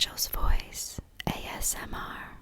Angel's Voice ASMR.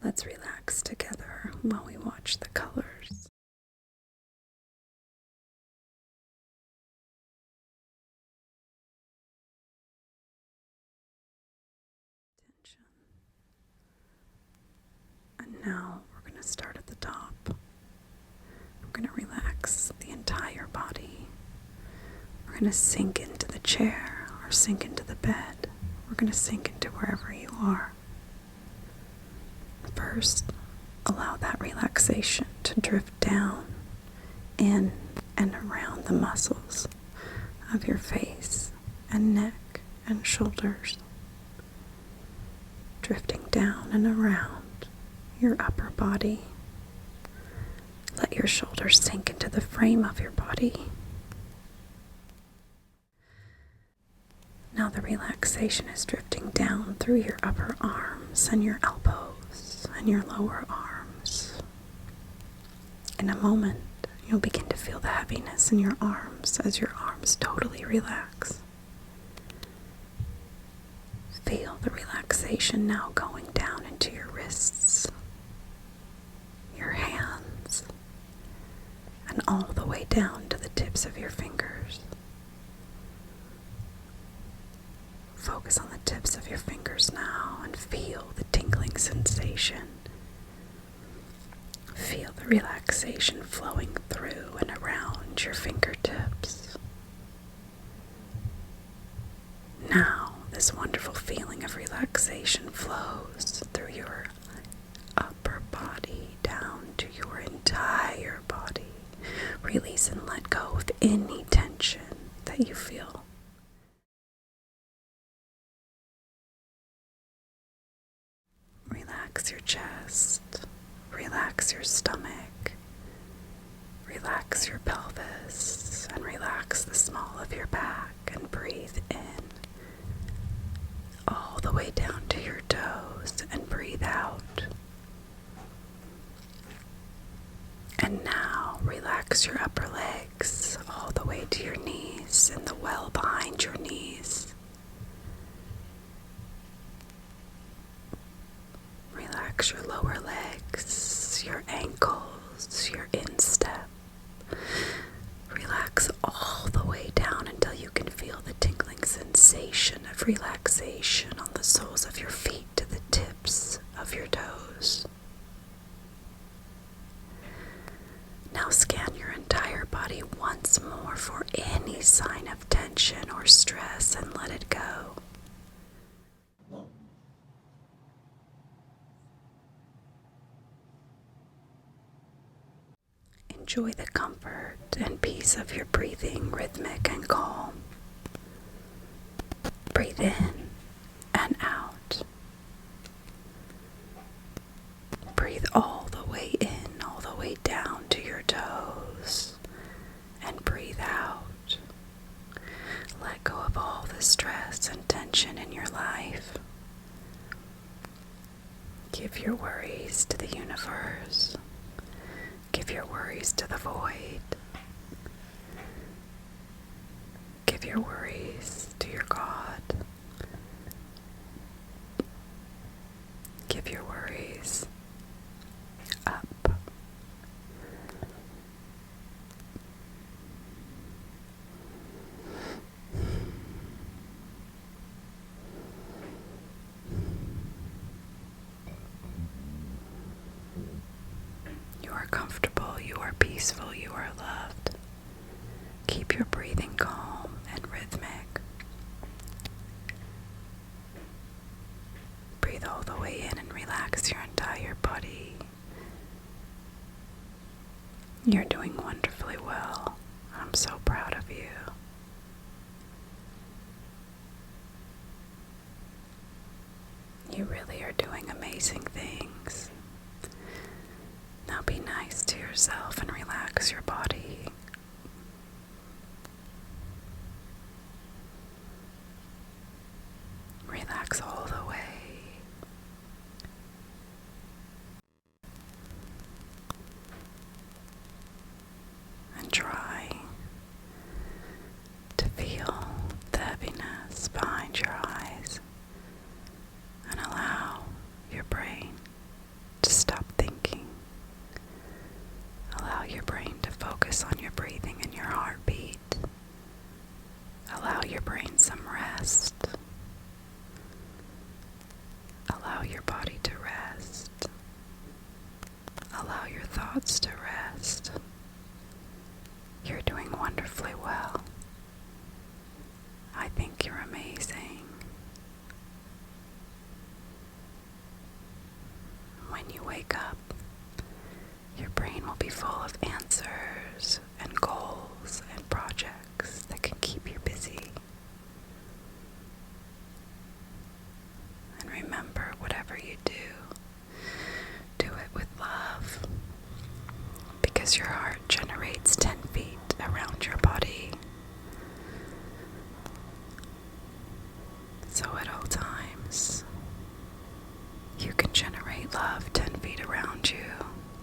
Let's relax together while we watch the colors. Tension. And now we're going to start at the top. We're going to relax the entire body. We're going to sink into the chair or sink into the bed. We're going to sink into wherever you are. First, allow that relaxation to drift down in and around the muscles of your face and neck and shoulders, drifting down and around your upper body. Let your shoulders sink into the frame of your body. Now the relaxation is drifting down through your upper arms and your elbows and your lower arms. In a moment, you'll begin to feel the heaviness in your arms as your arms totally relax. Feel the relaxation now going down into your wrists, your hands, and all the way down to the tips of your fingers. Focus on the tips of your fingers now and feel the tingling sensation. Feel the relaxation flowing through and around your fingertips. Now, this wonderful feeling of relaxation flows through your upper body down to your entire body. Release and let go of any tension that you feel. Relax your chest, relax your stomach, relax your pelvis, and relax the small of your back, and breathe in all the way down to your toes, and breathe out. And now relax your upper legs all the way to your knees and the well behind your knees. Relax your lower legs, your ankles, your instep. Relax all the way down until you can feel the tingling sensation of relaxation on the soles of your feet to the tips of your toes. Now scan your entire body once more for any sign of tension or stress and let it go. Enjoy the comfort and peace of your breathing, rhythmic and calm. Breathe in and out. Breathe all the way in, all the way down to your toes, and breathe out. Let go of all the stress and tension in your life. Give your worries to the universe. Give your worries to the void. Give your worries to your God. Give your worries up. You are comfortable, you are peaceful, you are loved. Keep your breathing calm and rhythmic. Breathe all the way in and relax your entire body. You're doing wonderfully well. I'm so proud of you. You really are doing amazing things. Now be nice to yourself and relax your body. Relax all the way. And try to feel the heaviness behind your eyes and allow your brain to stop thinking. Allow your brain to focus on your breathing and your heartbeat. Allow your brain some rest. Allow your body to rest. Allow your thoughts to rest. You're doing wonderfully well. I think you're amazing. When you wake up, your brain will be full of answers and goals and projects that can keep you busy. And remember, whatever you do, do it with love. Because as your heart generates 10 feet around your body. So at all times, you can generate love 10 feet around you,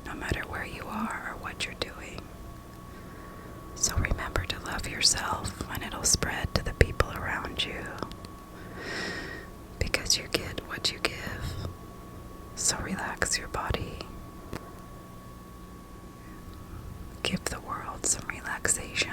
no matter where you are or what you're doing. So remember to love yourself, and it'll spread to the people around you. Because you get what you give. So relax your body. Give the world some relaxation.